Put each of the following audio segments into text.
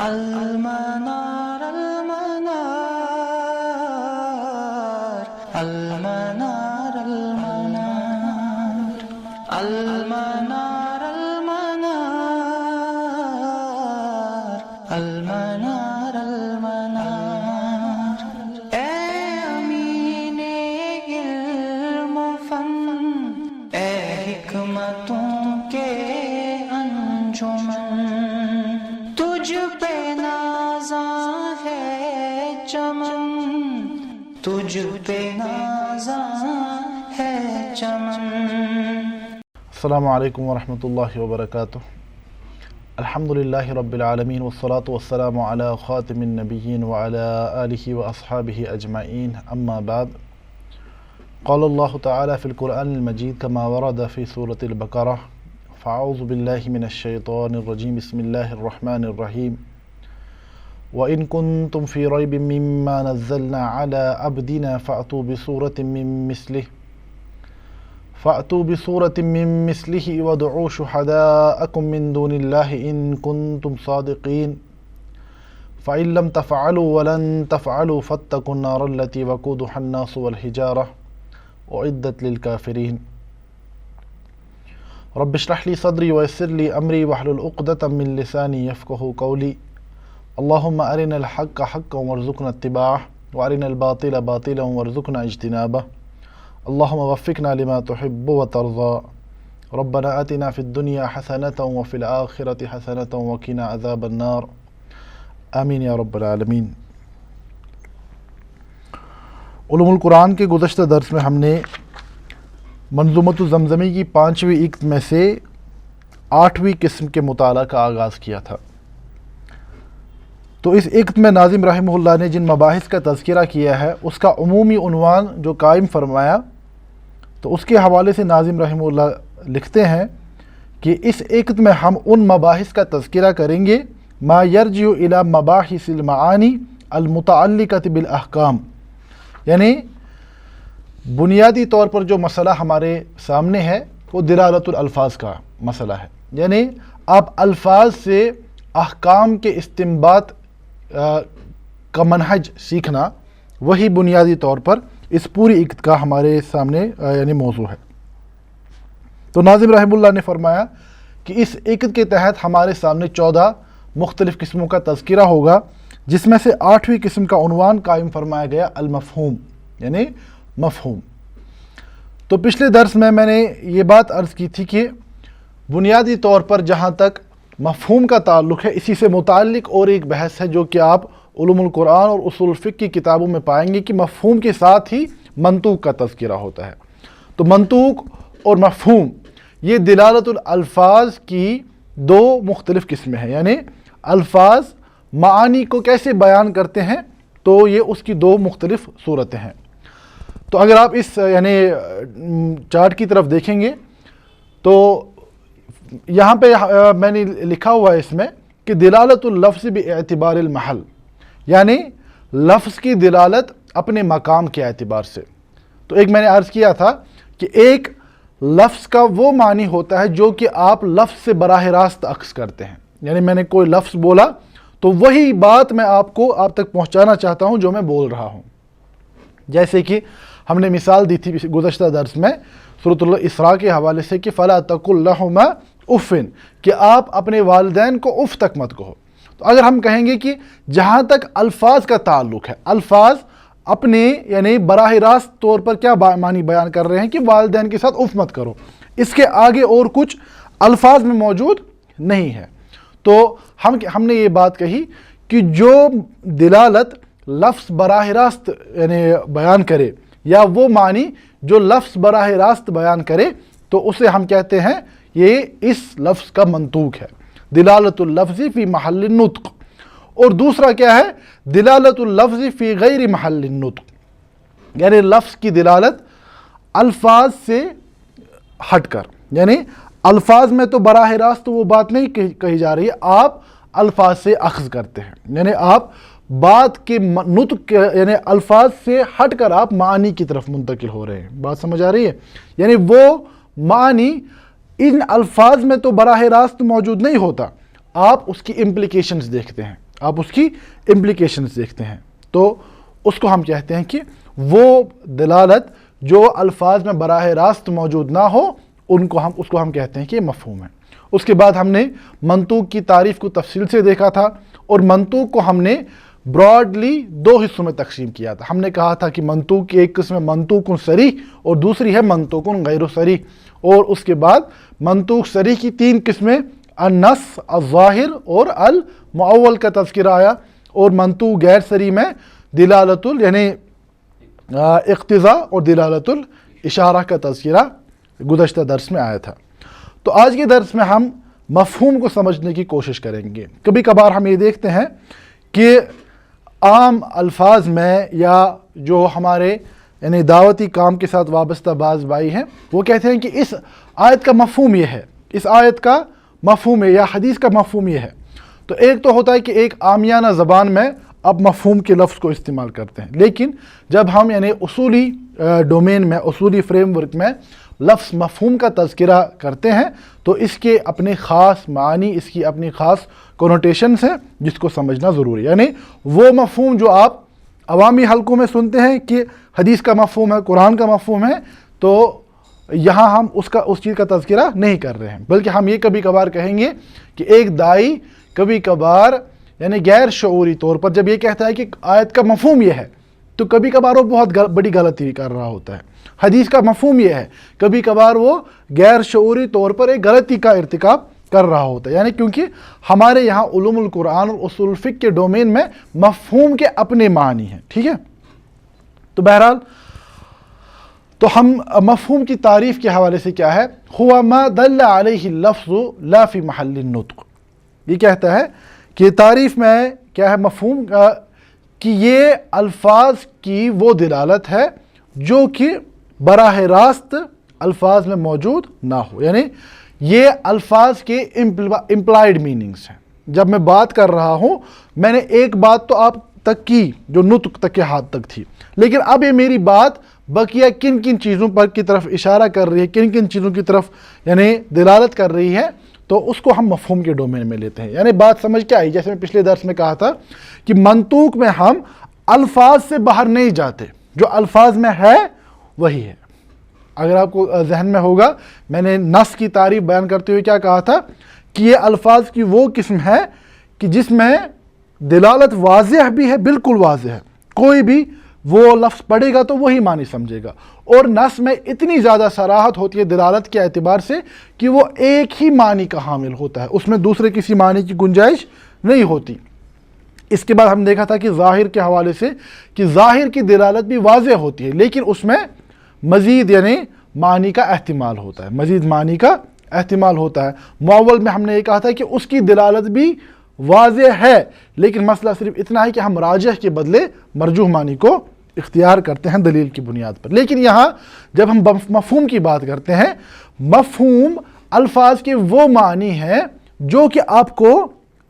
المنار المنار المنار المنار المنار المنار المنار المنار اے امین علم و فن، اے حکمتوں کے انجمن، تجھ پہ نازاں ہے چمن، تجھ پہ نازاں ہے چمن۔ السلام علیکم ورحمۃ اللہ وبرکاتہ۔ الحمد للہ رب العالمین والصلاة والسلام علی خاتم النبیین وعلی آلہ واصحابہ اجمعین، اما بعد۔ قال اللہ تعالی فی القرآن المجید کما ورد فی سورة البقرہ، فاعوذ باللہ من الشیطان الرجیم، بسم اللہ الرحمن الرحیم۔ وَإِن كُنتُمْ فِي رَيْبٍ مِّمَّا نَزَّلْنَا عَلَىٰ عَبْدِنَا فَأْتُوا بِسُورَةٍ مِّن مِّثْلِهِ وَادْعُوا شُهَدَاءَكُم مِّن دُونِ اللَّهِ إِن كُنتُمْ صَادِقِينَ فَإِن لَّمْ تَفْعَلُوا وَلَن تَفْعَلُوا فَاتَّقُوا النَّارَ الَّتِي وَقُودُهَا النَّاسُ وَالْحِجَارَةُ أُعِدَّتْ لِلْكَافِرِينَ۔ رب اشرح لي صدري ويسر لي أمري واحلل عقدة من لساني يفقهوا قولي۔ اللهم أرنا الحق حقا وارزقنا اتباعه وأرنا الباطل باطلا وارزقنا اجتنابه، اللهم وفقنا لما تحب وترضى، ربنا آتنا في الدنيا حسنة وفي الآخرة حسنة وقنا عذاب النار، آمین یا رب العالمین۔ علوم القرآن کے گزشتہ درس میں ہم نے منظومۃ الزمزمی کی 5ویں عقد میں سے 8ویں قسم کے مطالعہ کا آغاز کیا تھا۔ تو اس عقد میں ناظم رحمہ اللہ نے جن مباحث کا تذکرہ کیا ہے اس کا عمومی عنوان جو قائم فرمایا، تو اس کے حوالے سے ناظم رحمہ اللہ لکھتے ہیں کہ اس عقد میں ہم ان مباحث کا تذکرہ کریں گے ما یرجع الی مباحث المعانی المتعلقۃ بالاحکام، یعنی بنیادی طور پر جو مسئلہ ہمارے سامنے ہے وہ دلالت الالفاظ کا مسئلہ ہے، یعنی آپ الفاظ سے احکام کے استنباط کا منہج سیکھنا، وہی بنیادی طور پر اس پوری عقد کا ہمارے سامنے یعنی موضوع ہے۔ تو ناظم رحمہ اللہ نے فرمایا کہ اس عقد کے تحت ہمارے سامنے 14 مختلف قسموں کا تذکرہ ہوگا، جس میں سے 8ویں قسم کا عنوان قائم فرمایا گیا المفہوم، یعنی مفہوم۔ تو پچھلے درس میں نے یہ بات عرض کی تھی کہ بنیادی طور پر جہاں تک مفہوم کا تعلق ہے، اسی سے متعلق اور ایک بحث ہے جو کہ آپ علوم القرآن اور اصول الفقہ کی کتابوں میں پائیں گے کہ مفہوم کے ساتھ ہی منطوق کا تذکرہ ہوتا ہے۔ تو منطوق اور مفہوم یہ دلالت الالفاظ کی 2 مختلف قسمیں ہیں، یعنی الفاظ معانی کو کیسے بیان کرتے ہیں، تو یہ اس کی 2 مختلف صورتیں ہیں۔ تو اگر آپ اس یعنی چارٹ کی طرف دیکھیں گے تو یہاں پہ میں نے لکھا ہوا ہے اس میں کہ دلالت اللفظ باعتبار المحل، یعنی لفظ کی دلالت اپنے مقام کے اعتبار سے۔ تو ایک میں نے عرض کیا تھا کہ ایک لفظ کا وہ معنی ہوتا ہے جو کہ آپ لفظ سے براہ راست اخذ کرتے ہیں، یعنی میں نے کوئی لفظ بولا تو وہی بات میں آپ تک پہنچانا چاہتا ہوں جو میں بول رہا ہوں۔ جیسے کہ ہم نے مثال دی تھی گزشتہ درس میں سورۃ الاسراء کے حوالے سے کہ فَلَا تَقُل لَهُمَا اُفٍ، کہ آپ اپنے والدین کو اف تک مت کہو۔ تو اگر ہم کہیں گے کہ جہاں تک الفاظ کا تعلق ہے، الفاظ اپنے یعنی براہ راست طور پر کیا معنی بیان کر رہے ہیں کہ والدین کے ساتھ اف مت کرو، اس کے آگے اور کچھ الفاظ میں موجود نہیں ہے۔ تو ہم نے یہ بات کہی کہ جو دلالت لفظ براہ راست یعنی بیان کرے، یا وہ معنی جو لفظ براہ راست بیان کرے، تو اسے ہم کہتے ہیں یہ اس لفظ کا منطوق ہے، دلالت اللفظ فی محل النطق۔ اور دوسرا کیا ہے؟ دلالت اللفظ فی غیر محل النطق، یعنی لفظ کی دلالت الفاظ سے ہٹ کر، یعنی الفاظ میں تو براہ راست وہ بات نہیں کہی جا رہی ہے، آپ الفاظ سے اخذ کرتے ہیں، یعنی آپ بات کے نطق یعنی الفاظ سے ہٹ کر آپ معانی کی طرف منتقل ہو رہے ہیں۔ بات سمجھ آ رہی ہے؟ یعنی وہ معنی ان الفاظ میں تو براہ راست موجود نہیں ہوتا، آپ اس کی امپلیکیشنز دیکھتے ہیں، آپ اس کی امپلیکیشنز دیکھتے ہیں، تو اس کو ہم کہتے ہیں کہ وہ دلالت جو الفاظ میں براہ راست موجود نہ ہو اس کو ہم کہتے ہیں کہ یہ مفہوم ہے۔ اس کے بعد ہم نے منطوق کی تعریف کو تفصیل سے دیکھا تھا، اور منطوق کو ہم نے براڈلی 2 حصوں میں تقسیم کیا تھا۔ ہم نے کہا تھا کہ منطوق کی ایک قسم ہے منطوق صریح اور دوسری ہے منطوق غیر صریح، اور اس کے بعد منطوق صریح کی 3 قسمیں النص، الظاہر اور المعول کا تذکرہ آیا، اور منطوق غیر صریح میں دلالت یعنی اقتضاء اور دلالت الاشارہ کا تذکرہ گزشتہ درس میں آیا تھا۔ تو آج کے درس میں ہم مفہوم کو سمجھنے کی کوشش کریں گے۔ کبھی کبھار ہم یہ دیکھتے ہیں کہ عام الفاظ میں یا جو ہمارے یعنی دعوتی کام کے ساتھ وابستہ بعض بھائی ہیں، وہ کہتے ہیں کہ اس آیت کا مفہوم یہ ہے، اس آیت کا مفہوم ہے یا حدیث کا مفہوم یہ ہے۔ تو ایک تو ہوتا ہے کہ ایک عامیانہ زبان میں اب مفہوم کے لفظ کو استعمال کرتے ہیں، لیکن جب ہم یعنی اصولی ڈومین میں، اصولی فریم ورک میں لفظ مفہوم کا تذکرہ کرتے ہیں تو اس کے اپنے خاص معنی، اس کی اپنی خاص کنوٹیشنز ہیں جس کو سمجھنا ضروری ہے۔ یعنی وہ مفہوم جو آپ عوامی حلقوں میں سنتے ہیں کہ حدیث کا مفہوم ہے، قرآن کا مفہوم ہے، تو یہاں ہم اس چیز کا تذکرہ نہیں کر رہے ہیں، بلکہ ہم یہ کبھی کبھار کہیں گے کہ ایک داعی کبھی کبھار یعنی غیر شعوری طور پر جب یہ کہتا ہے کہ آیت کا مفہوم یہ ہے، تو کبھی کبھار وہ بہت بڑی غلطی کر رہا ہوتا ہے۔ حدیث کا مفہوم یہ ہے، کبھی کبھار وہ غیر شعوری طور پر ایک غلطی کا ارتکاب کر رہا ہوتا ہے، یعنی کیونکہ ہمارے یہاں علوم القرآن اور اصول الفقہ کے ڈومین میں مفہوم کے اپنے معنی ہیں، ٹھیک ہے۔ تو بہرحال تو ہم مفہوم کی تعریف کے حوالے سے کیا ہے، ہوا ما دل علیہ اللفظ لا فی محل النطق، یہ کہتا ہے کہ تعریف میں کیا ہے مفہوم کا، کہ یہ الفاظ کی وہ دلالت ہے جو کہ براہ راست الفاظ میں موجود نہ ہو، یعنی یہ الفاظ کے امپلائڈ میننگز ہیں۔ جب میں بات کر رہا ہوں، میں نے ایک بات تو آپ تک کی جو نطق تک کے حد تک تھی، لیکن اب یہ میری بات بقیہ کن کن چیزوں پر کی طرف اشارہ کر رہی ہے، کن کن چیزوں کی طرف یعنی دلالت کر رہی ہے، تو اس کو ہم مفہوم کے ڈومین میں لیتے ہیں۔ یعنی بات سمجھ کے آئی، جیسے میں پچھلے درس میں کہا تھا کہ منطوق میں ہم الفاظ سے باہر نہیں جاتے، جو الفاظ میں ہے وہی ہے۔ اگر آپ کو ذہن میں ہوگا، میں نے نص کی تعریف بیان کرتے ہوئے کیا کہا تھا کہ یہ الفاظ کی وہ قسم ہے کہ جس میں دلالت واضح بھی ہے، بالکل واضح ہے، کوئی بھی وہ لفظ پڑھے گا تو وہی معنی سمجھے گا، اور نص میں اتنی زیادہ صراحت ہوتی ہے دلالت کے اعتبار سے کہ وہ ایک ہی معنی کا حامل ہوتا ہے، اس میں دوسرے کسی معنی کی گنجائش نہیں ہوتی۔ اس کے بعد ہم دیکھا تھا کہ ظاہر کے حوالے سے کہ ظاہر کی دلالت بھی واضح ہوتی ہے، لیکن اس میں مزید یعنی معنی کا احتمال ہوتا ہے، مزید معنی کا احتمال ہوتا ہے۔ معول میں ہم نے یہ کہا تھا کہ اس کی دلالت بھی واضح ہے، لیکن مسئلہ صرف اتنا ہے کہ ہم راجح کے بدلے مرجوح معنی کو اختیار کرتے ہیں دلیل کی بنیاد پر۔ لیکن یہاں جب ہم مفہوم کی بات کرتے ہیں، مفہوم الفاظ کے وہ معنی ہیں جو کہ آپ کو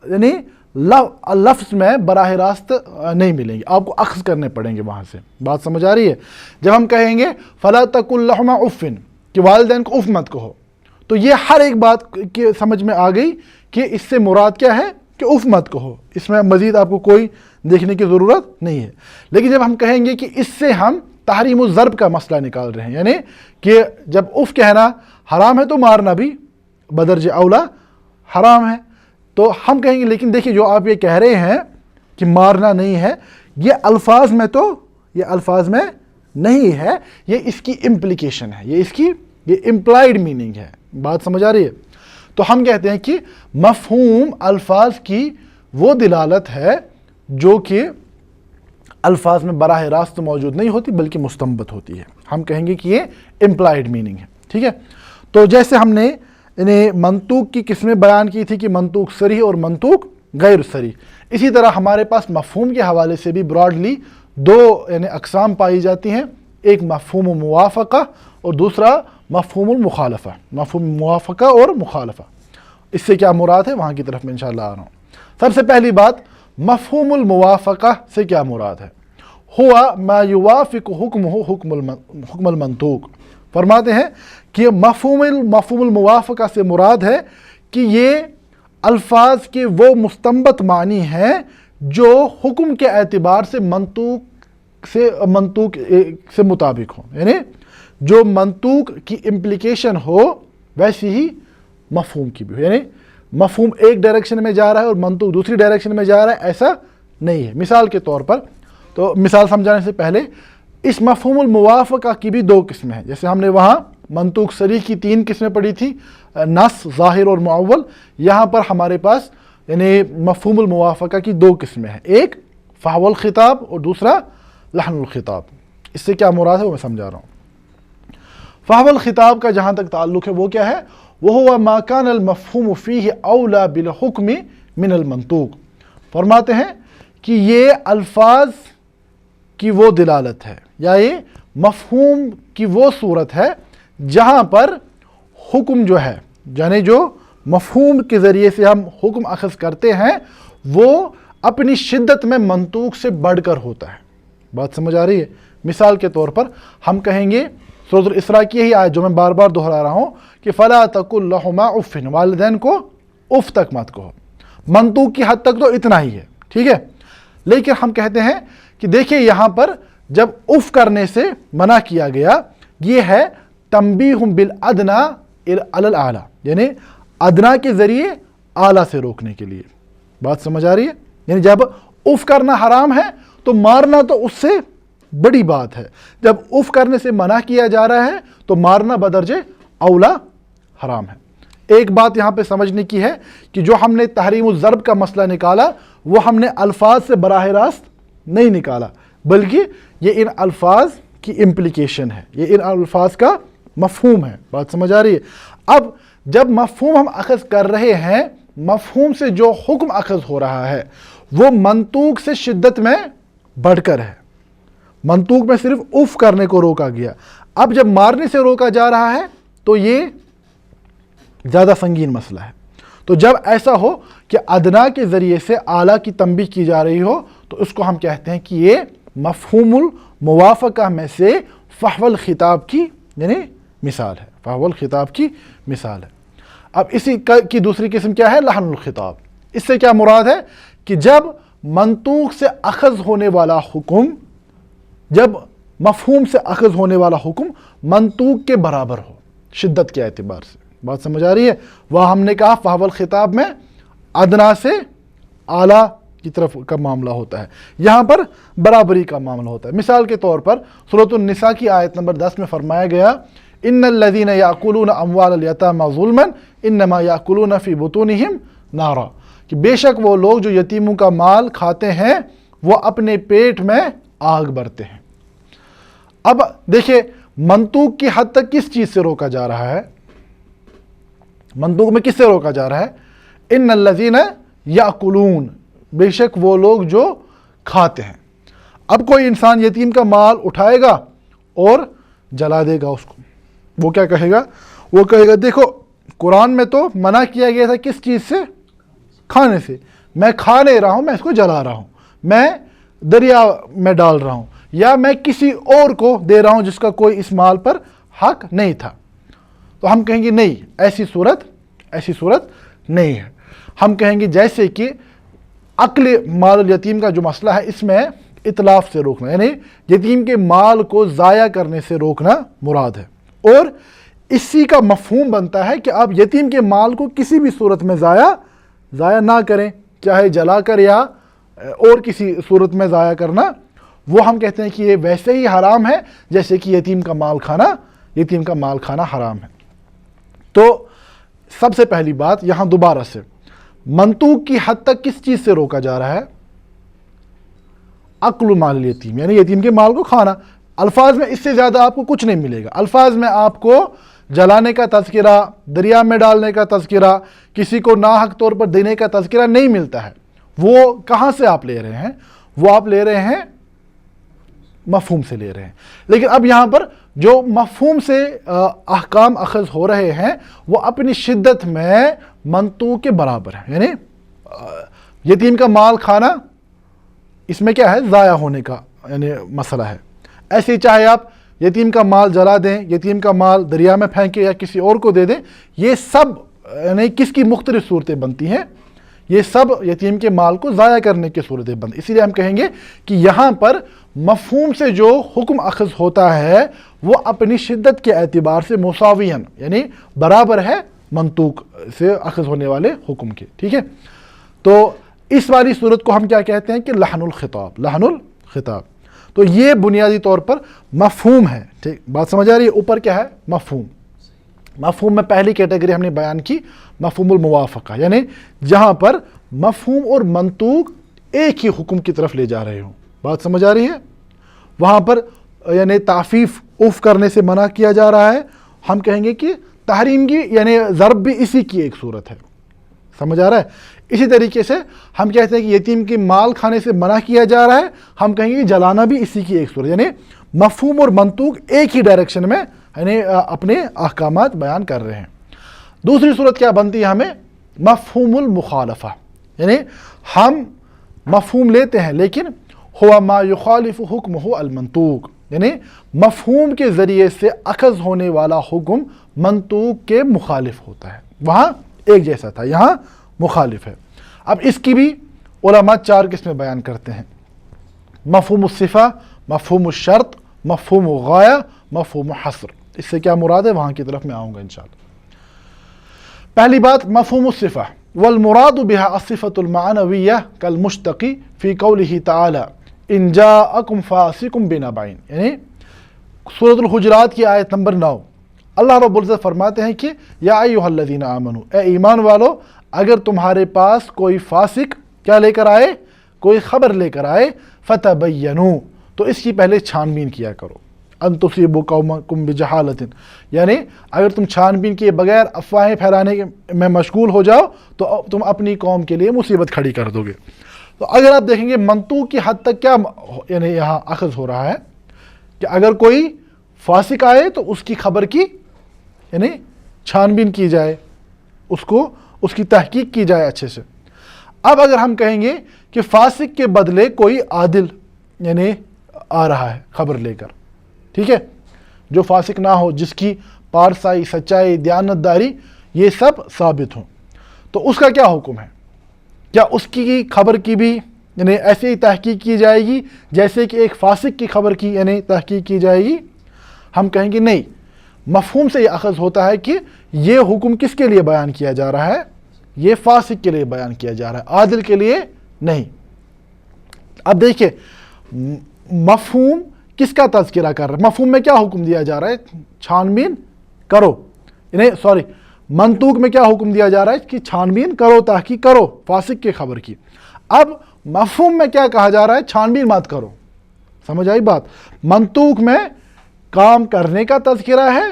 یعنی لفظ میں براہ راست نہیں ملیں گے، آپ کو اخذ کرنے پڑیں گے وہاں سے۔ بات سمجھ آ رہی ہے؟ جب ہم کہیں گے فَلَا تَقُلْ لَهُمَا اُفٍّ کہ والدین کو اف مت کہو، تو یہ ہر ایک بات کی سمجھ میں آ گئی کہ اس سے مراد کیا ہے کہ اف مت کہو، اس میں مزید آپ کو کوئی دیکھنے کی ضرورت نہیں ہے۔ لیکن جب ہم کہیں گے کہ اس سے ہم تحریم الضرب کا مسئلہ نکال رہے ہیں، یعنی کہ جب اف کہنا حرام ہے تو مارنا بھی بدرج اولا حرام ہے، تو ہم کہیں گے لیکن دیکھیے جو آپ یہ کہہ رہے ہیں کہ مارنا نہیں ہے، یہ الفاظ میں نہیں ہے، یہ اس کی امپلیکیشن ہے، یہ امپلائڈ میننگ ہے۔ بات سمجھ آ رہی ہے؟ تو ہم کہتے ہیں کہ مفہوم الفاظ کی وہ دلالت ہے جو کہ الفاظ میں براہ راست موجود نہیں ہوتی بلکہ مستنبط ہوتی ہے، ہم کہیں گے کہ یہ امپلائڈ میننگ ہے، ٹھیک ہے۔ تو جیسے ہم نے منطوق کی قسمیں بیان کی تھی کہ منطوق صریح اور منطوق غیر صریح، اسی طرح ہمارے پاس مفہوم کے حوالے سے بھی براڈلی 2 یعنی اقسام پائی جاتی ہیں، ایک مفہوم موافقہ اور دوسرا مفہوم المخالفہ۔ مفہوم موافقہ اور مخالفہ، اس سے کیا مراد ہے وہاں کی طرف میں انشاءاللہ آ رہا ہوں۔ سب سے پہلی بات، مفہوم الموافقہ سے کیا مراد ہے؟ ہوا ما یوافق حکمہ حکم المنطوق، فرماتے ہیں کہ مفہوم الموافقہ سے مراد ہے کہ یہ الفاظ کے وہ مستنبت معنی ہیں جو حکم کے اعتبار سے منطوق سے مطابق ہوں، یعنی جو منطوق کی امپلیکیشن ہو ویسی ہی مفہوم کی بھی ہو، یعنی مفہوم ایک ڈائریکشن میں جا رہا ہے اور منطوق دوسری ڈائریکشن میں جا رہا ہے، ایسا نہیں ہے۔ مثال کے طور پر، تو مثال سمجھانے سے پہلے اس مفہوم الموافقہ کی بھی دو قسمیں ہیں، جیسے ہم نے وہاں منطوق صریح کی 3 قسمیں پڑھی تھی، نص، ظاہر اور معول۔ یہاں پر ہمارے پاس یعنی مفہوم الموافقہ کی 2 قسمیں ہیں، ایک فحوى الخطاب اور دوسرا لحن الخطاب۔ اس سے کیا مراد ہے وہ میں سمجھا رہا ہوں۔ فحوى الخطاب کا جہاں تک تعلق ہے وہ کیا ہے؟ وَهُوَ مَا كَانَ الْمَفْهُومُ فِيهِ أَوْلَى بِالْحُكْمِ مِنَ الْمَنْطُوق۔ فرماتے ہیں کہ یہ الفاظ کی وہ دلالت ہے یا یہ مفہوم کی وہ صورت ہے جہاں پر حکم جو ہے، یعنی جو مفہوم کے ذریعے سے ہم حکم اخذ کرتے ہیں وہ اپنی شدت میں منطوق سے بڑھ کر ہوتا ہے۔ بات سمجھ آ رہی ہے؟ مثال کے طور پر ہم کہیں گے سورۃ الاسراء کی یہی آیت جو میں بار بار دہرا رہا ہوں کہ فَلَا تَقُلْ لَهُمَا اُفٍّ، والدین کو اف تک مت کہو۔ منطوق کی حد تک تو اتنا ہی ہے، ٹھیک ہے، لیکن ہم کہتے ہیں کہ دیکھیں یہاں پر جب اف کرنے سے منع کیا گیا، یہ ہے تنبیہ بالادنا علی الاعلی، یعنی ادنا کے ذریعے اعلیٰ سے روکنے کے لیے۔ بات سمجھ آ رہی ہے؟ یعنی جب اف کرنا حرام ہے تو مارنا تو اس سے بڑی بات ہے، جب اف کرنے سے منع کیا جا رہا ہے تو مارنا بدرجہ اولا حرام ہے۔ ایک بات یہاں پہ سمجھنے کی ہے کہ جو ہم نے تحریم الضرب کا مسئلہ نکالا وہ ہم نے الفاظ سے براہ راست نہیں نکالا، بلکہ یہ ان الفاظ کی امپلیکیشن ہے، یہ ان الفاظ کا مفہوم ہے۔ بات سمجھ آ رہی ہے؟ اب جب مفہوم ہم اخذ کر رہے ہیں، مفہوم سے جو حکم اخذ ہو رہا ہے وہ منطوق سے شدت میں بڑھ کر ہے۔ منطوق میں صرف اف کرنے کو روکا گیا، اب جب مارنے سے روکا جا رہا ہے تو یہ زیادہ سنگین مسئلہ ہے۔ تو جب ایسا ہو کہ ادنا کے ذریعے سے اعلیٰ کی تنبیہ کی جا رہی ہو تو اس کو ہم کہتے ہیں کہ یہ مفہوم الموافقہ میں سے فحوى الخطاب کی یعنی مثال ہے، فحوى الخطاب کی مثال ہے۔ اب اسی کی دوسری قسم کیا ہے؟ لحن الخطاب۔ اس سے کیا مراد ہے کہ جب منطوق سے اخذ ہونے والا حکم، جب مفہوم سے اخذ ہونے والا حکم منطوق کے برابر ہو شدت کے اعتبار سے۔ بات سمجھ آ رہی ہے؟ وہاں ہم نے کہا فحوى الخطاب میں ادنا سے اعلیٰ کی طرف کا معاملہ ہوتا ہے، یہاں پر برابری کا معاملہ ہوتا ہے۔ مثال کے طور پر سورۃ النساء کی آیت نمبر 10 میں فرمایا گیا ان الذین یاکلون اموال الیتامی ظلما انما یاکلون فی بطونہم نارا، کہ بے شک وہ لوگ جو یتیموں کا مال کھاتے ہیں وہ اپنے پیٹ میں آگ بھرتے ہیں۔ اب دیکھیں منطوق کی حد تک کس چیز سے روکا جا رہا ہے؟ منطوق میں کس سے روکا جا رہا ہے؟ ان الذین یاکلون، بے شک وہ لوگ جو کھاتے ہیں۔ اب کوئی انسان یتیم کا مال اٹھائے گا اور جلا دے گا اس کو، وہ کیا کہے گا؟ وہ کہے گا دیکھو قرآن میں تو منع کیا گیا تھا کس چیز سے؟ کھانے سے، میں کھا نہیں رہا ہوں، میں اس کو جلا رہا ہوں، میں دریا میں ڈال رہا ہوں، یا میں کسی اور کو دے رہا ہوں جس کا کوئی اس مال پر حق نہیں تھا۔ تو ہم کہیں گے نہیں، ایسی صورت نہیں ہے۔ ہم کہیں گے جیسے کہ عقل مال الیتیم کا جو مسئلہ ہے اس میں اتلاف سے روکنا، یعنی یتیم کے مال کو ضائع کرنے سے روکنا مراد ہے، اور اسی کا مفہوم بنتا ہے کہ آپ یتیم کے مال کو کسی بھی صورت میں ضائع نہ کریں، چاہے جلا کر یا اور کسی صورت میں ضائع کرنا، وہ ہم کہتے ہیں کہ یہ ویسے ہی حرام ہے جیسے کہ یتیم کا مال کھانا حرام ہے۔ تو سب سے پہلی بات یہاں دوبارہ سے منطوق کی حد تک کس چیز سے روکا جا رہا ہے؟ عقل مال الیتیم، یعنی یتیم کے مال کو کھانا۔ الفاظ میں اس سے زیادہ آپ کو کچھ نہیں ملے گا، الفاظ میں آپ کو جلانے کا تذکرہ، دریا میں ڈالنے کا تذکرہ، کسی کو ناحق طور پر دینے کا تذکرہ نہیں ملتا ہے۔ وہ کہاں سے آپ لے رہے ہیں؟ وہ آپ لے رہے ہیں مفہوم سے لے رہے ہیں، لیکن اب یہاں پر جو مفہوم سے احکام اخذ ہو رہے ہیں وہ اپنی شدت میں منطوق کے برابر ہیں، یعنی یتیم کا مال کھانا اس میں کیا ہے؟ ضائع ہونے کا یعنی مسئلہ ہے۔ ایسے ہی چاہے آپ یتیم کا مال جلا دیں، یتیم کا مال دریا میں پھینکیں یا کسی اور کو دے دیں، یہ سب یعنی کس کی مختلف صورتیں بنتی ہیں، یہ سب یتیم کے مال کو ضائع کرنے کی صورتیں بنتی. اسی لیے ہم کہیں گے کہ یہاں پر مفہوم سے جو حکم اخذ ہوتا ہے وہ اپنی شدت کے اعتبار سے مساویاً یعنی برابر ہے منطوق سے اخذ ہونے والے حکم کے. ٹھیک ہے، تو اس والی صورت کو ہم کیا کہتے ہیں کہ لحن الخطاب. لحن الخطاب تو یہ بنیادی طور پر مفہوم ہے. ٹھیک، بات سمجھ آ رہی ہے؟ اوپر کیا ہے؟ مفہوم. مفہوم میں پہلی کیٹیگری ہم نے بیان کی مفہوم الموافقہ، یعنی جہاں پر مفہوم اور منطوق ایک ہی حکم کی طرف لے جا رہے ہوں. بات سمجھ آ رہی ہے؟ وہاں پر یعنی تعفیف اف کرنے سے منع کیا جا رہا ہے، ہم کہیں گے کہ تحریم کی یعنی ضرب بھی اسی کی ایک صورت ہے. سمجھ آ رہا ہے؟ اسی طریقے سے ہم کہتے ہیں کہ یتیم کے مال کھانے سے منع کیا جا رہا ہے، ہم کہیں گے کہ جلانا بھی اسی کی ایک صورت، یعنی مفہوم اور منطوق ایک ہی ڈائریکشن میں یعنی اپنے احکامات بیان کر رہے ہیں. دوسری صورت کیا بنتی ہے ہمیں؟ مفہوم المخالفہ، یعنی ہم مفہوم لیتے ہیں لیکن ہوا ما یخالف حکمہ المنطوق، یعنی مفہوم کے ذریعے سے اخذ ہونے والا حکم منطوق کے مخالف ہوتا ہے. وہاں ایک جیسا تھا، یہاں مخالف ہے. اب اس کی بھی علماء 4 قسمیں بیان کرتے ہیں: مفہوم الصفہ، مفہوم الشرط، مفہوم الغایہ، مفہوم حصر. اس سے کیا مراد ہے وہاں کی طرف میں آؤں گا انشاءاللہ. پہلی بات مفہوم الصفہ، والمراد بها الصفة المعنویہ کالمشتق فی قولہ تعالی ان جاءکم فاسق بنبأ، یعنی سورۃ الحجرات کی آیت نمبر 9. اللہ رب العزت فرماتے ہیں کہ یا ایھا الذین آمنوا، اے ایمان والو، اگر تمہارے پاس کوئی فاسق کیا لے کر آئے، کوئی خبر لے کر آئے، فتبینوا، تو اس کی پہلے چھان بین کیا کرو. ان تصیبوا قومکم بجہالۃ، یعنی اگر تم چھان بین کیے بغیر افواہیں پھیلانے میں مشغول ہو جاؤ تو تم اپنی قوم کے لیے مصیبت کھڑی کر دو گے. تو اگر آپ دیکھیں گے منطوق کی حد تک کیا یعنی یہاں اخذ ہو رہا ہے کہ اگر کوئی فاسق آئے تو اس کی خبر کی یعنی چھان بین کی جائے، اس کی تحقیق کی جائے اچھے سے. اب اگر ہم کہیں گے کہ فاسق کے بدلے کوئی عادل یعنی آ رہا ہے خبر لے کر، ٹھیک ہے، جو فاسق نہ ہو، جس کی پارسائی، سچائی، دیانتداری یہ سب ثابت ہوں، تو اس کا کیا حکم ہے؟ کیا اس کی خبر کی بھی یعنی ایسے ہی تحقیق کی جائے گی جیسے کہ ایک فاسق کی خبر کی یعنی تحقیق کی جائے گی؟ ہم کہیں گے نہیں. مفہوم سے یہ اخذ ہوتا ہے کہ یہ حکم کس کے لیے بیان کیا جا رہا ہے؟ یہ فاسق کے لیے بیان کیا جا رہا ہے، عادل کے لیے نہیں. اب دیکھیں مفہوم کس کا تذکرہ کر رہا ہے؟ مفہوم میں کیا حکم دیا جا رہا ہے؟ چھان بین کرو، یعنی منطوق میں کیا حکم دیا جا رہا ہے کہ چھان بین کرو، تحقیق کرو فاسق کی خبر کی. اب مفہوم میں کیا کہا جا رہا ہے؟ چھان بین مت کرو. سمجھ آئی بات؟ منطوق میں کام کرنے کا تذکرہ ہے،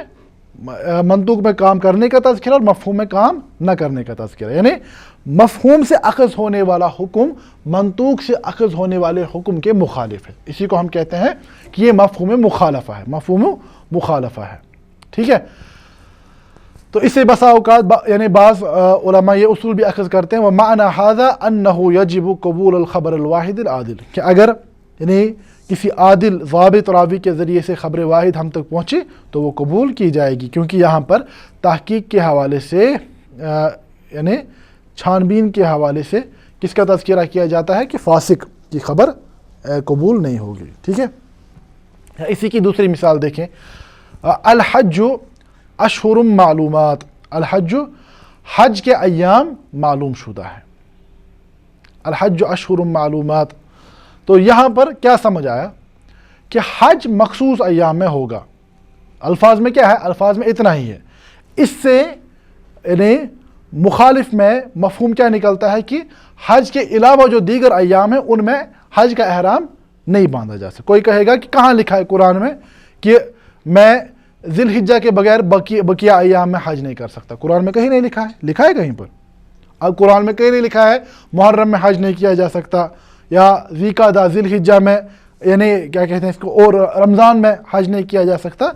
منطوق میں کام کرنے کا تذکرہ، اور مفہوم میں کام نہ کرنے کا تذکرہ، یعنی مفہوم سے اخذ ہونے والا حکم منطوق سے اخذ ہونے والے حکم کے مخالف ہے. اسی کو ہم کہتے ہیں کہ یہ مفہوم مخالفہ ہے، مفہوم مخالفہ ہے. ٹھیک ہے، تو اس سے بسا اوقات یعنی بعض علماء یہ اصول بھی اخذ کرتے ہیں وَمَعْنَى هَذَا أَنَّهُ يَجِبُ قبول الخبر الواحد العادل، کہ اگر یعنی کسی عادل ضابط راوی کے ذریعے سے خبر واحد ہم تک پہنچے تو وہ قبول کی جائے گی، کیونکہ یہاں پر تحقیق کے حوالے سے یعنی چھان بین کے حوالے سے کس کا تذکرہ کیا جاتا ہے کہ فاسق کی خبر قبول نہیں ہوگی. ٹھیک ہے، اسی کی دوسری مثال دیکھیں. الحج اشہر معلومات، الحج حج کے ایام معلوم شدہ ہے. الحج اشہر معلومات، تو یہاں پر کیا سمجھ آیا کہ حج مخصوص ایام میں ہوگا. الفاظ میں کیا ہے؟ الفاظ میں اتنا ہی ہے. اس سے یعنی مخالف میں مفہوم کیا نکلتا ہے کہ حج کے علاوہ جو دیگر ایام ہیں ان میں حج کا احرام نہیں باندھا جا سکتا. کوئی کہے گا کہ کہاں لکھا ہے قرآن میں کہ میں ذی الحجہ کے بغیر بقیہ ایام میں حج نہیں کر سکتا؟ قرآن میں کہیں نہیں لکھا ہے. لکھا ہے کہیں پر؟ اب قرآن میں کہیں نہیں لکھا ہے محرم میں حج نہیں کیا جا سکتا، یا ذی الحجہ میں یعنی کیا کہتے ہیں اس کو، اور رمضان میں حج نہیں کیا جا سکتا.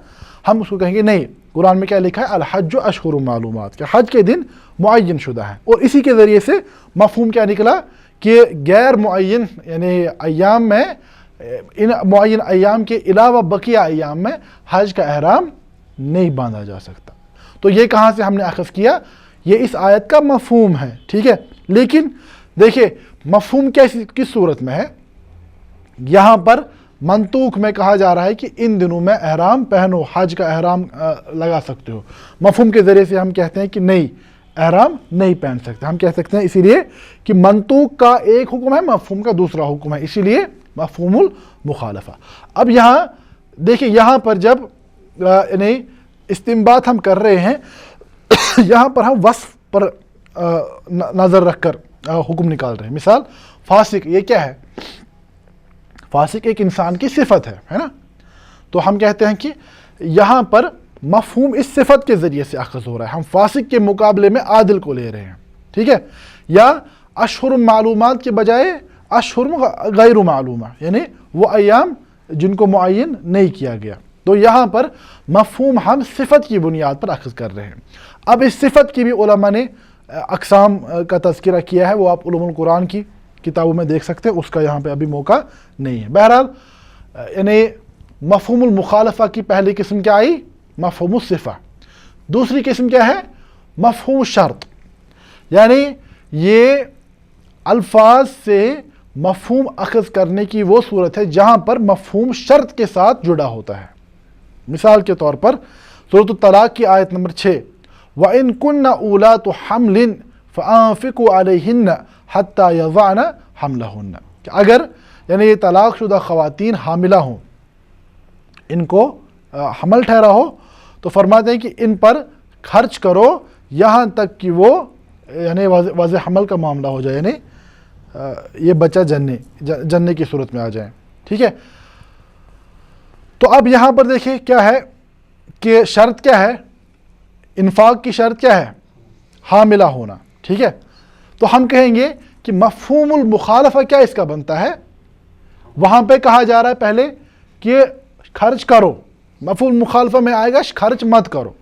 ہم اس کو کہیں گے نہیں، قرآن میں کیا لکھا ہے؟ الحج اشہر معلومات، کہ حج کے دن معین شدہ ہے. اور اسی کے ذریعے سے مفہوم کیا نکلا کہ غیر معین یعنی ایام میں، ان معین ایام کے علاوہ بقیہ ایام میں حج کا احرام نہیں باندھا جا سکتا. تو یہ کہاں سے ہم نے اخذ کیا؟ یہ اس آیت کا مفہوم ہے، ٹھیک ہے. لیکن دیکھیں مفہوم کس صورت میں ہے؟ یہاں پر منطوق میں کہا جا رہا ہے کہ ان دنوں میں احرام پہنو، حج کا احرام لگا سکتے ہو. مفہوم کے ذریعے سے ہم کہتے ہیں کہ نہیں، احرام نہیں پہن سکتے. ہم کہہ سکتے ہیں اسی لیے کہ منطوق کا ایک حکم ہے، مفہوم کا دوسرا حکم ہے، اسی لیے مفہوم المخالفہ. اب یہاں دیکھیں، یہاں پر جب یعنی استنباط ہم کر رہے ہیں، یہاں پر ہم وصف پر نظر رکھ کر حکم نکال رہے ہیں. مثال فاسق، یہ کیا ہے؟ فاسق ایک انسان کی صفت ہے نا. تو ہم کہتے ہیں کہ یہاں پر مفہوم اس صفت کے ذریعے سے اخذ ہو رہا ہے. ہم فاسق کے مقابلے میں عادل کو لے رہے ہیں، ٹھیک ہے. یا اشہر معلومات کے بجائے اشہر غیر معلومہ، یعنی وہ ایام جن کو معین نہیں کیا گیا. تو یہاں پر مفہوم ہم صفت کی بنیاد پر اخذ کر رہے ہیں. اب اس صفت کی بھی علماء نے اقسام کا تذکرہ کیا ہے، وہ آپ علوم القرآن کی کتابوں میں دیکھ سکتے ہیں، اس کا یہاں پہ ابھی موقع نہیں ہے. بہرحال یعنی مفہوم المخالفہ کی پہلی قسم کیا آئی؟ مفہوم الصفہ. دوسری قسم کیا ہے؟ مفہوم الشرط. یعنی یہ الفاظ سے مفہوم اخذ کرنے کی وہ صورت ہے جہاں پر مفہوم شرط کے ساتھ جڑا ہوتا ہے. مثال کے طور پر سورۃ الطلاق کی آیت نمبر 6، وَإِن كُنَّ أُولَاتُ حَمْلٍ فَأَنفِقُوا عَلَيْهِنَّ حَتَّى يَضَعْنَ حَمْلَهُنَّ، کہ اگر یعنی یہ طلاق شدہ خواتین حاملہ ہوں، ان کو حمل ٹھہرا ہو، تو فرماتے ہیں کہ ان پر خرچ کرو یہاں تک کہ وہ یعنی واضح حمل کا معاملہ ہو جائے، یعنی یہ بچہ جننے کی صورت میں آ جائیں، ٹھیک ہے. تو اب یہاں پر دیکھیں کیا ہے کہ شرط کیا ہے؟ انفاق کی شرط کیا ہے؟ حاملہ ہونا، ٹھیک ہے. تو ہم کہیں گے کہ مفہوم المخالفہ کیا اس کا بنتا ہے؟ وہاں پہ کہا جا رہا ہے پہلے کہ خرچ کرو، مفہوم مخالفہ میں آئے گا خرچ مت کرو،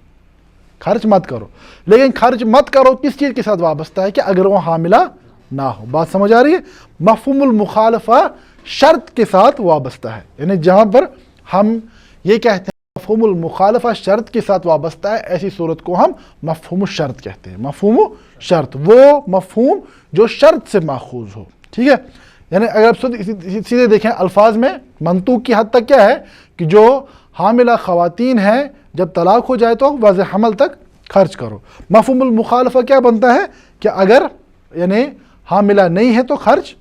خرچ مت کرو. لیکن خرچ مت کرو کس چیز کے ساتھ وابستہ ہے؟ کہ اگر وہ حاملہ نہ ہو. بات سمجھ آ رہی ہے؟ مفہوم المخالفہ شرط کے ساتھ وابستہ ہے. یعنی جہاں پر ہم یہ کہتے ہیں مفہوم المخالفہ شرط کے ساتھ وابستہ ہے، ایسی صورت کو ہم مفہوم الشرط کہتے ہیں. مفہوم شرط وہ مفہوم جو شرط سے ماخوذ ہو، ٹھیک ہے. یعنی اگر آپ سیدھے دیکھیں الفاظ میں منطوق کی حد تک کیا ہے کہ جو حاملہ خواتین ہیں جب طلاق ہو جائے تو واضح حمل تک خرچ کرو. مفہوم المخالفہ کیا بنتا ہے کہ اگر یعنی حاملہ نہیں ہے تو خرچ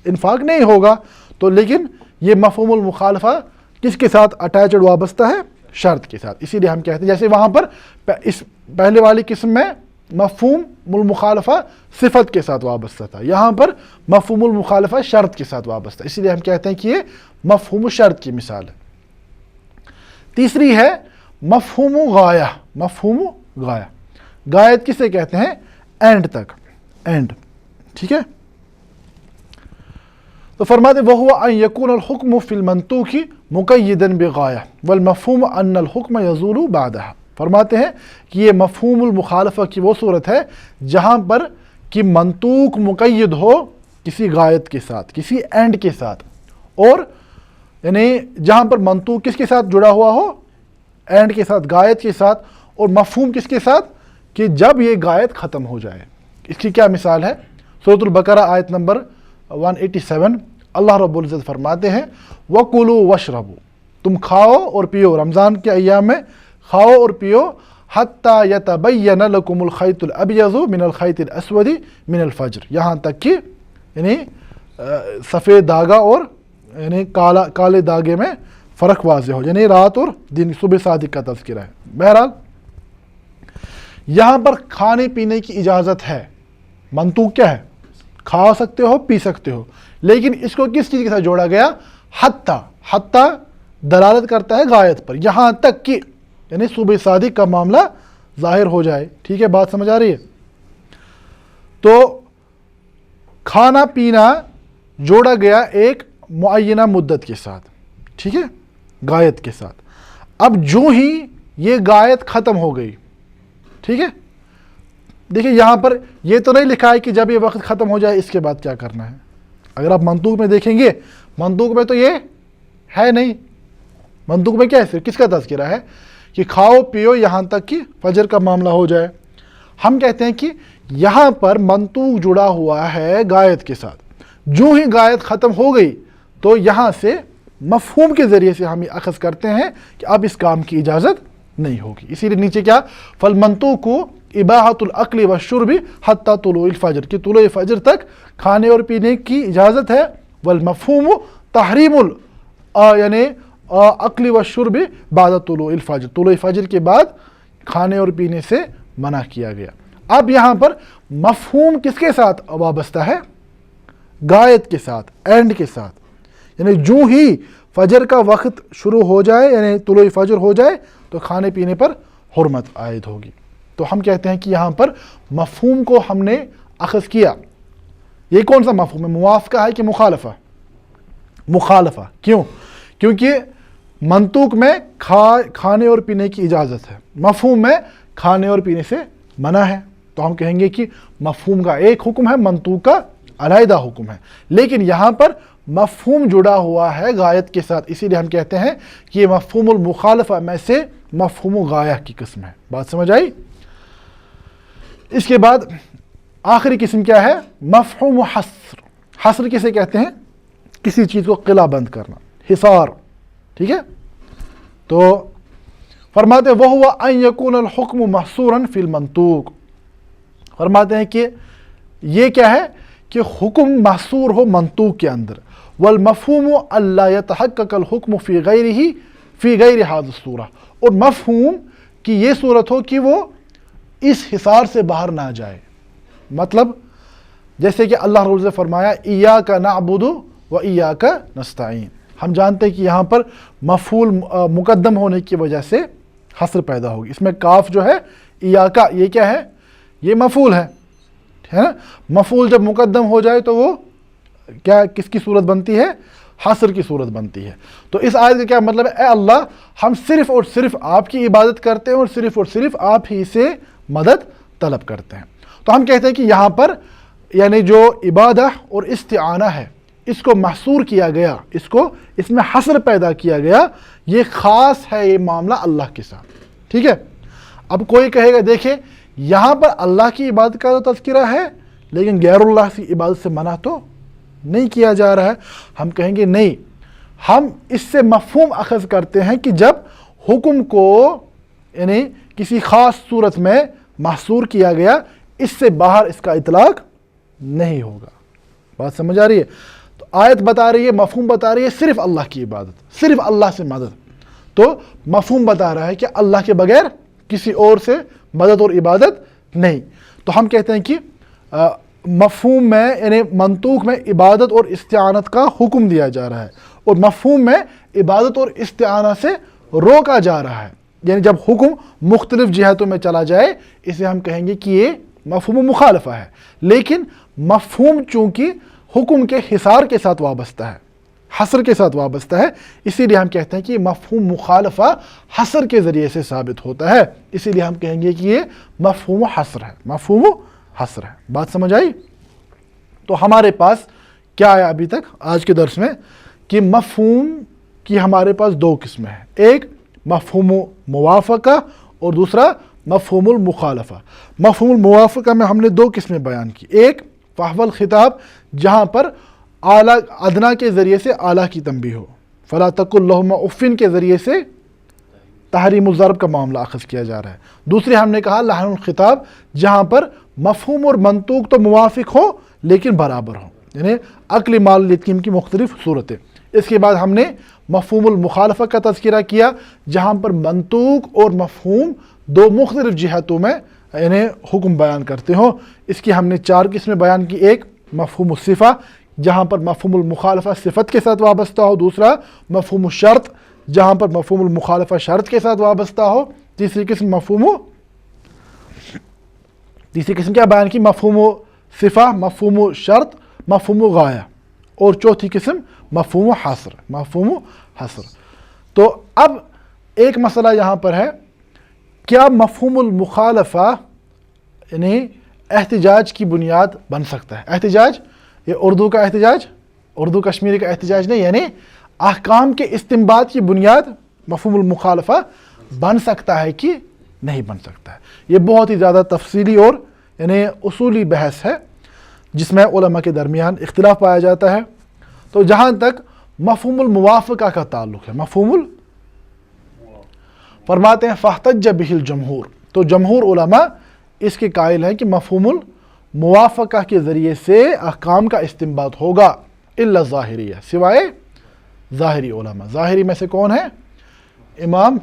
انفاق نہیں ہوگا. تو لیکن یہ مفہوم المخالفہ کس کے ساتھ اٹیچڈ وابستہ ہے؟ شرط کے ساتھ. اسی لیے ہم کہتے ہیں جیسے وہاں پر اس پہلے والی قسم میں مفہوم المخالفہ صفت کے ساتھ وابستہ تھا، یہاں پر مفہوم المخالفہ شرط کے ساتھ وابستہ. اسی لیے ہم کہتے ہیں کہ یہ مفہوم شرط کی مثال ہے. تیسری ہے مفہوم غایہ. مفہوم غایہ، غایت کسے کہتے ہیں؟ اینڈ تک، اینڈ، ٹھیک ہے. تو فرماتے وَهُوَ أَن يَكُونَ الْحُكْمُ فِي الْمَنْطُوقِ مُقَيِّدًا بِغَایَةٍ وَالْمَفْهُومُ أَنَّ الْحُكْمَ يَزُولُ بَعْدَهَا. فرماتے ہیں کہ یہ مفہوم المخالفہ کی وہ صورت ہے جہاں پر کہ منطوق مقید ہو کسی غایت کے ساتھ، کسی اینڈ کے ساتھ، اور یعنی جہاں پر منطوق کس کے ساتھ جڑا ہوا ہو؟ اینڈ کے ساتھ، غایت کے ساتھ. اور مفہوم کس کے ساتھ؟ کہ جب یہ غایت ختم ہو جائے. اس کی کیا مثال ہے؟ سورۃ البقرہ آیت نمبر 187 اللہ رب العزت فرماتے ہیں وَكُلُوا وَاشْرَبُوا، تم کھاؤ اور پیو، رمضان کے ایام میں کھاؤ اور پیو، حَتَّى يَتَبَيَّنَ لَكُمُ الْخَيْطُ الْأَبْيَضُ مِنَ الْخَيْطِ الْأَسْوَدِ مِنَ الْفَجْرِ، یہاں تک کہ یعنی سفید دھاگا اور یعنی کالے دھاگے میں فرق واضح ہو، یعنی رات اور دن، صبح صادق کا تذکرہ ہے. بہرحال یہاں پر کھانے پینے کی اجازت ہے. منطوق کیا ہے؟ کھا سکتے ہو، پی سکتے ہو، لیکن اس کو کس چیز کے ساتھ جوڑا گیا؟ حتیٰ دلالت کرتا ہے غایت پر، یہاں تک کہ یعنی صبح صادق کا معاملہ ظاہر ہو جائے. ٹھیک ہے، بات سمجھ آ رہی ہے؟ تو کھانا پینا جوڑا گیا ایک معینہ مدت کے ساتھ، ٹھیک ہے، غایت کے ساتھ. اب جو ہی یہ غایت ختم ہو گئی، ٹھیک ہے، دیکھیں یہاں پر یہ تو نہیں لکھا ہے کہ جب یہ وقت ختم ہو جائے اس کے بعد کیا کرنا ہے. اگر آپ منطوق میں دیکھیں گے، منطوق میں تو یہ ہے نہیں. منطوق میں کیا ہے؟ صرف کس کا تذکرہ ہے کہ کھاؤ پیو یہاں تک کہ فجر کا معاملہ ہو جائے. ہم کہتے ہیں کہ یہاں پر منطوق جڑا ہوا ہے غایت کے ساتھ، جو ہی غایت ختم ہو گئی تو یہاں سے مفہوم کے ذریعے سے ہم یہ اخذ کرتے ہیں کہ اب اس کام کی اجازت نہیں ہوگی. اسی لیے نیچے کیا فالمنطوق اباحۃ الاکل والشرب حتی طلوع الفجر، کہ طلوع فجر تک کھانے اور پینے کی اجازت ہے. والمفہوم تحریم یعنی اکل والشرب بعد طلوع الفجر، طلوع فجر کے بعد کھانے اور پینے سے منع کیا گیا. اب یہاں پر مفہوم کس کے ساتھ وابستہ ہے؟ غایت کے ساتھ، اینڈ کے ساتھ. یعنی جو ہی فجر کا وقت شروع ہو جائے، یعنی طلوع فجر ہو جائے تو کھانے پینے پر حرمت عائد ہوگی. تو ہم کہتے ہیں کہ یہاں پر مفہوم کو ہم نے اخذ کیا. یہ کون سا مفہوم ہے؟ موافقہ ہے کہ مخالفہ؟ مخالفہ. کیوں؟ کیونکہ منطوق میں کھانے اور پینے کی اجازت ہے، مفہوم میں کھانے اور پینے سے منع ہے. تو ہم کہیں گے کہ مفہوم کا ایک حکم ہے، منطوق کا علیحدہ حکم ہے. لیکن یہاں پر مفہوم جڑا ہوا ہے غایت کے ساتھ، اسی لیے ہم کہتے ہیں کہ یہ مفہوم المخالفہ میں سے مفہوم غایہ کی قسم ہے. بات سمجھ آئی؟ اس کے بعد آخری قسم کیا ہے؟ مفہوم حصر. حصر کسے کہتے ہیں؟ کسی چیز کو قلعہ بند کرنا، حصار. ٹھیک ہے؟ تو فرماتے ہیں وَهُوَ أَن يَكُونَ الْحُكْمُ مَحْصُورًا فِي الْمَنْطُوقِ. فرماتے ہیں کہ یہ کیا ہے کہ حکم محصور ہو منطوق کے اندر. وَالْمَفْهُومُ أَلَّا يَتَحَقَّقَ الْحُكْمُ فِي غَيْرِ هَذِهِ الصُّورَةِ. اور مفہوم کی یہ صورت ہو کہ وہ اس حصار سے باہر نہ جائے. مطلب جیسے کہ اللہ رب نے فرمایا إِيَّاكَ نَعْبُدُ وَإِيَّاكَ نَسْتَعِينُ. ہم جانتے ہیں کہ یہاں پر مفعول مقدم ہونے کی وجہ سے حصر پیدا ہوگی. اس میں کاف جو ہے ایاکا، یہ کیا ہے؟ یہ مفعول ہے نا. مفعول جب مقدم ہو جائے تو وہ کیا کس کی صورت بنتی ہے؟ حصر کی صورت بنتی ہے. تو اس آیت کا کیا مطلب ہے؟ اے اللہ ہم صرف اور صرف آپ کی عبادت کرتے ہیں اور صرف آپ ہی سے مدد طلب کرتے ہیں. تو ہم کہتے ہیں کہ یہاں پر یعنی جو عبادہ اور استعانہ ہے اس کو محصور کیا گیا، اس میں حصر پیدا کیا گیا. یہ خاص ہے یہ معاملہ اللہ کے ساتھ. ٹھیک ہے؟ اب کوئی کہے گا دیکھیں یہاں پر اللہ کی عبادت کا تو تذکرہ ہے لیکن غیر اللہ کی عبادت سے منع تو نہیں کیا جا رہا ہے. ہم کہیں گے نہیں، ہم اس سے مفہوم اخذ کرتے ہیں کہ جب حکم کو یعنی کسی خاص صورت میں محصور کیا گیا اس سے باہر اس کا اطلاق نہیں ہوگا. بات سمجھ آ رہی ہے؟ تو آیت بتا رہی ہے، مفہوم بتا رہی ہے صرف اللہ کی عبادت، صرف اللہ سے مدد. تو مفہوم بتا رہا ہے کہ اللہ کے بغیر کسی اور سے مدد اور عبادت نہیں. تو ہم کہتے ہیں کہ مفہوم میں یعنی منطوق میں عبادت اور استعانت کا حکم دیا جا رہا ہے اور مفہوم میں عبادت اور استعانہ سے روکا جا رہا ہے. یعنی جب حکم مختلف جہتوں میں چلا جائے اسے ہم کہیں گے کہ یہ مفہوم مخالفہ ہے. لیکن مفہوم چونکہ حکم کے حصار کے ساتھ وابستہ ہے، حصر کے ساتھ وابستہ ہے، اسی لیے ہم کہتے ہیں کہ مفہوم مخالفہ حصر کے ذریعے سے ثابت ہوتا ہے. اسی لیے ہم کہیں گے کہ یہ مفہوم حصر ہے، مفہوم حصر ہے. بات سمجھ آئی؟ تو ہمارے پاس کیا آیا ابھی تک آج کے درس میں کہ مفہوم کی ہمارے پاس دو قسمیں ہیں، ایک مفہوم موافقہ اور دوسرا مفہوم المخالفہ. مفہوم الموافقہ میں ہم نے دو قسمیں بیان کی، ایک فحوى الخطاب جہاں پر اعلیٰ ادنا کے ذریعے سے اعلیٰ کی تنبیہ ہو، فلا تقل لہما اف کے ذریعے سے تحریم الضرب کا معاملہ اخذ کیا جا رہا ہے. دوسری ہم نے کہا لحن الخطاب جہاں پر مفہوم اور منطوق تو موافق ہو لیکن برابر ہو، یعنی عقل مال الیتیم کی مختلف صورتیں. اس کے بعد ہم نے مفہوم المخالفہ کا تذکرہ کیا جہاں پر منطوق اور مفہوم دو مختلف جہتوں میں یعنی حکم بیان کرتے ہوں. اس کی ہم نے چار قسمیں بیان کی، ایک مفہوم الصفہ جہاں پر مفہوم المخالفہ صفت کے ساتھ وابستہ ہو، دوسرا مفہوم الشرط جہاں پر مفہوم المخالفہ شرط کے ساتھ وابستہ ہو، تیسری قسم کیا بیان کی؟ مفہوم صفہ، مفہوم شرط، مفہوم غایہ، اور چوتھی قسم مفہوم حصر، مفہوم حصر. تو اب ایک مسئلہ یہاں پر ہے، کیا مفہوم المخالفہ یعنی احتجاج کی بنیاد بن سکتا ہے؟ احتجاج یہ اردو کا احتجاج، اردو کشمیری کا احتجاج نہیں، یعنی احکام کے استنباط کی بنیاد مفہوم المخالفہ بن سکتا ہے کہ نہیں بن سکتا ہے۔ یہ بہت ہی زیادہ تفصیلی اور یعنی اصولی بحث ہے جس میں علماء کے درمیان اختلاف پایا جاتا ہے۔ تو جہاں تک مفہوم الموافقہ کا تعلق ہے، فرماتے ہیں فاحتج بہ الجمہور، تو جمہور علماء اس کے قائل ہیں کہ مفہوم الموافقہ کے ذریعے سے احکام کا استنباط ہوگا، الا ظاہریہ، سوائے ظاہری علماء۔ ظاہری میں سے کون ہے؟ امام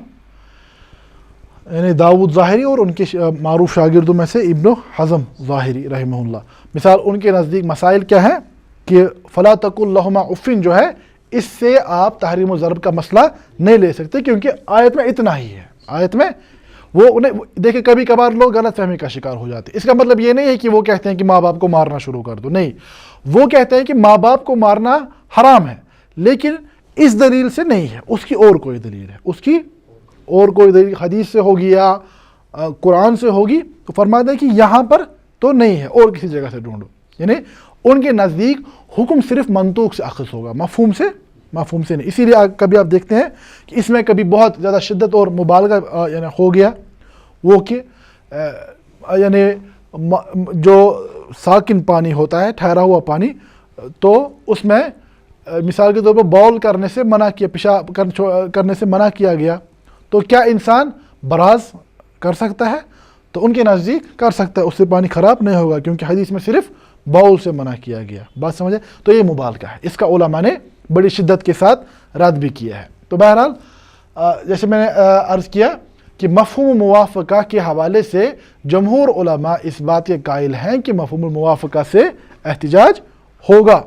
یعنی داؤد ظاہری اور ان کے معروف شاگردوں میں سے ابن حزم ظاہری رحمہ اللہ۔ مثال ان کے نزدیک مسائل کیا ہیں کہ فلا تقل لہما اف جو ہے، اس سے آپ تحریم و ضرب کا مسئلہ نہیں لے سکتے کیونکہ آیت میں اتنا ہی ہے۔ آیت میں وہ انہیں دیکھیں کبھی کبھار لوگ غلط فہمی کا شکار ہو جاتے ہیں۔ اس کا مطلب یہ نہیں ہے کہ وہ کہتے ہیں کہ ماں باپ کو مارنا شروع کر دو، نہیں، وہ کہتے ہیں کہ ماں باپ کو مارنا حرام ہے لیکن اس دلیل سے نہیں ہے، اس کی اور کوئی دلیل ہے، اس کی اور کوئی دلیل حدیث سے ہوگی یا قرآن سے ہوگی، تو فرماتے ہیں کہ یہاں پر تو نہیں ہے، اور کسی جگہ سے ڈھونڈو۔ یعنی ان کے نزدیک حکم صرف منطوق سے اخذ ہوگا، مفہوم سے نہیں۔ اسی لیے کبھی آپ دیکھتے ہیں کہ اس میں کبھی بہت زیادہ شدت اور مبالغہ یعنی ہو گیا، وہ کہ یعنی جو ساکن پانی ہوتا ہے، ٹھہرا ہوا پانی، تو اس میں مثال کے طور پر باؤل کرنے سے منع کیا، پیشاب کرنے سے منع کیا گیا، تو کیا انسان براز کر سکتا ہے؟ تو ان کے نزدیک کر سکتا ہے، اس سے پانی خراب نہیں ہوگا کیونکہ حدیث میں صرف باؤل سے منع کیا گیا۔ بات سمجھے؟ تو یہ مبالغہ ہے، اس کا علماء نے بڑی شدت کے ساتھ رد بھی کیا ہے۔ تو بہرحال جیسے میں نے عرض کیا کہ مفہوم موافقہ کے حوالے سے جمہور علماء اس بات کے قائل ہیں کہ مفہوم الموافقہ سے احتجاج ہوگا،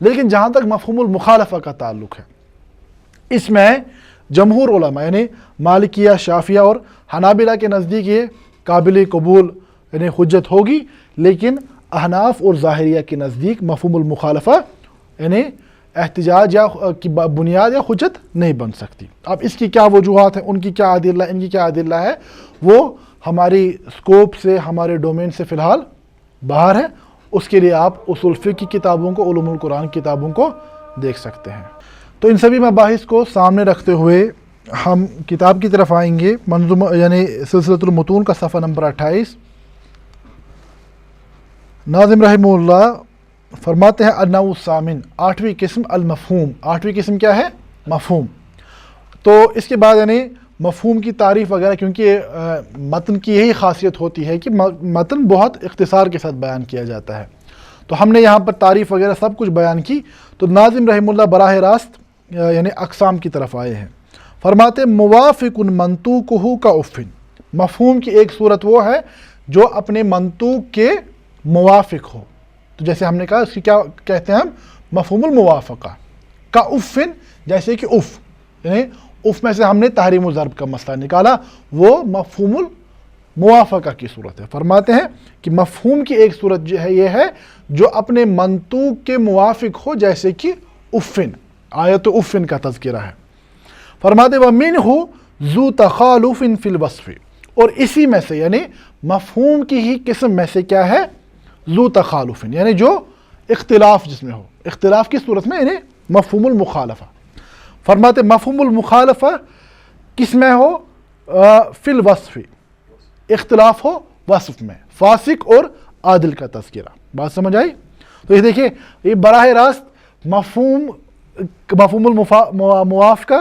لیکن جہاں تک مفہوم المخالفہ کا تعلق ہے، اس میں جمہور علماء یعنی مالکیہ، شافعیہ اور حنابلہ کے نزدیک یہ قابل قبول یعنی حجت ہوگی، لیکن احناف اور ظاہریہ کے نزدیک مفہوم المخالفہ یعنی احتجاج یا کی بنیاد یا حجت نہیں بن سکتی۔ اب اس کی کیا وجوہات ہیں، ان کی کیا ادلہ، ان کی کیا ادلہ ہے، وہ ہماری سکوپ سے، ہمارے ڈومین سے فی الحال باہر ہے۔ اس کے لیے آپ اصول فقہ کی کتابوں کو، علوم القرآن کتابوں کو دیکھ سکتے ہیں۔ تو ان سبھی مباحث کو سامنے رکھتے ہوئے ہم کتاب کی طرف آئیں گے، منظومہ یعنی سلسلۃ المتون کا صفحہ نمبر 28۔ ناظم رحمہ اللہ فرماتے ہیں النوع الثامن، 8ویں قسم المفہوم۔ 8ویں قسم کیا ہے؟ مفہوم۔ تو اس کے بعد یعنی مفہوم کی تعریف وغیرہ، کیونکہ متن کی یہی خاصیت ہوتی ہے کہ متن بہت اختصار کے ساتھ بیان کیا جاتا ہے، تو ہم نے یہاں پر تعریف وغیرہ سب کچھ بیان کی۔ تو ناظم رحمہ اللہ براہ راست یعنی اقسام کی طرف آئے ہیں۔ فرماتے موافق منطوقہ کا عفن، مفہوم کی ایک صورت وہ ہے جو اپنے منطوق کے موافق ہو۔ تو جیسے ہم نے کہا اس کی کیا کہتے ہیں ہم؟ مفہوم الموافقہ کا عفن، جیسے کہ اف، یعنی اف میں سے ہم نے تحریم و ضرب کا مسئلہ نکالا، وہ مفہوم الموافقہ کی صورت ہے۔ فرماتے ہیں کہ مفہوم کی ایک صورت جو ہے یہ ہے جو اپنے منطوق کے موافق ہو، جیسے کہ عفن، آیت عفن کا تذکرہ ہے۔ فرماتے وَمِنْهُ ذُو تَخَالُفٍ فِي الْوَصْفِ، اور اسی میں سے یعنی مفہوم کی ہی قسم میں سے کیا ہے؟ ذو تخالف، یعنی جو اختلاف جس میں ہو، اختلاف کی صورت میں یعنی مفہوم المخالفہ۔ فرماتے مفہوم المخالفہ کس میں ہو؟ فی الوصف، اختلاف ہو وصف میں، فاسق اور عادل کا تذکرہ۔ بات سمجھ آئی؟ تو یہ دیکھیے، یہ براہ راست مفہوم الموافقہ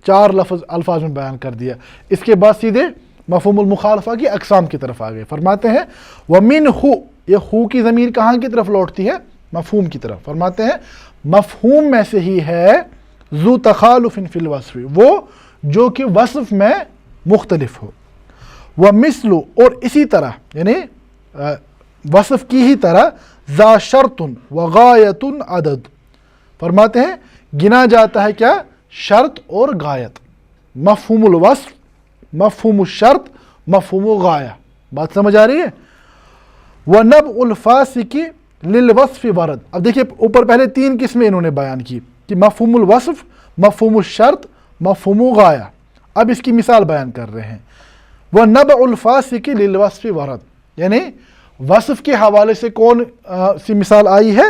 4 الفاظ میں بیان کر دیا، اس کے بعد سیدھے مفہوم المخالفہ کی اقسام کی طرف آ گئے۔ فرماتے ہیں وَمِنْهُ، یہ ہو کی ضمیر کہاں کی طرف لوٹتی ہے؟ مفہوم کی طرف۔ فرماتے ہیں مفہوم میں سے ہی ہے ذو تخالف فی الوصف، وہ جو کہ وصف میں مختلف ہو، وَمِثْلُ، اور اسی طرح یعنی وصف کی ہی طرح ذا شرط وغایت عدد، فرماتے ہیں گنا جاتا ہے کیا؟ شرط اور غایت، مفہوم الوصف، مفہوم الشرط، مفہوم الغایہ۔ بات سمجھ آ رہی ہے؟ وَنَبْعُ الْفَاسِقِ لِلْوَصْفِ وَرَد، اب دیکھیے اوپر پہلے 3 قسمیں انہوں نے بیان کی کہ مفہوم الوصف، مفہوم الشرط، مفہوم الغایہ۔ اب اس کی مثال بیان کر رہے ہیں۔ وَنَبْعُ الْفَاسِقِ لِلْوَصْفِ وَرَد، یعنی وصف کے حوالے سے کون سی مثال آئی ہے؟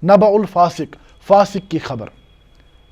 نبع الفاسق، فاسق کی خبر،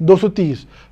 230,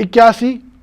81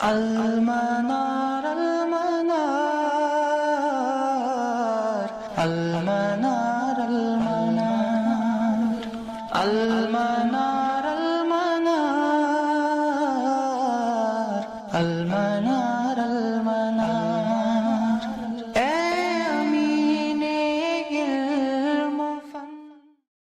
Al-Manar, Al-Manar, Al-Manar, Al-Manar, Al-Manar.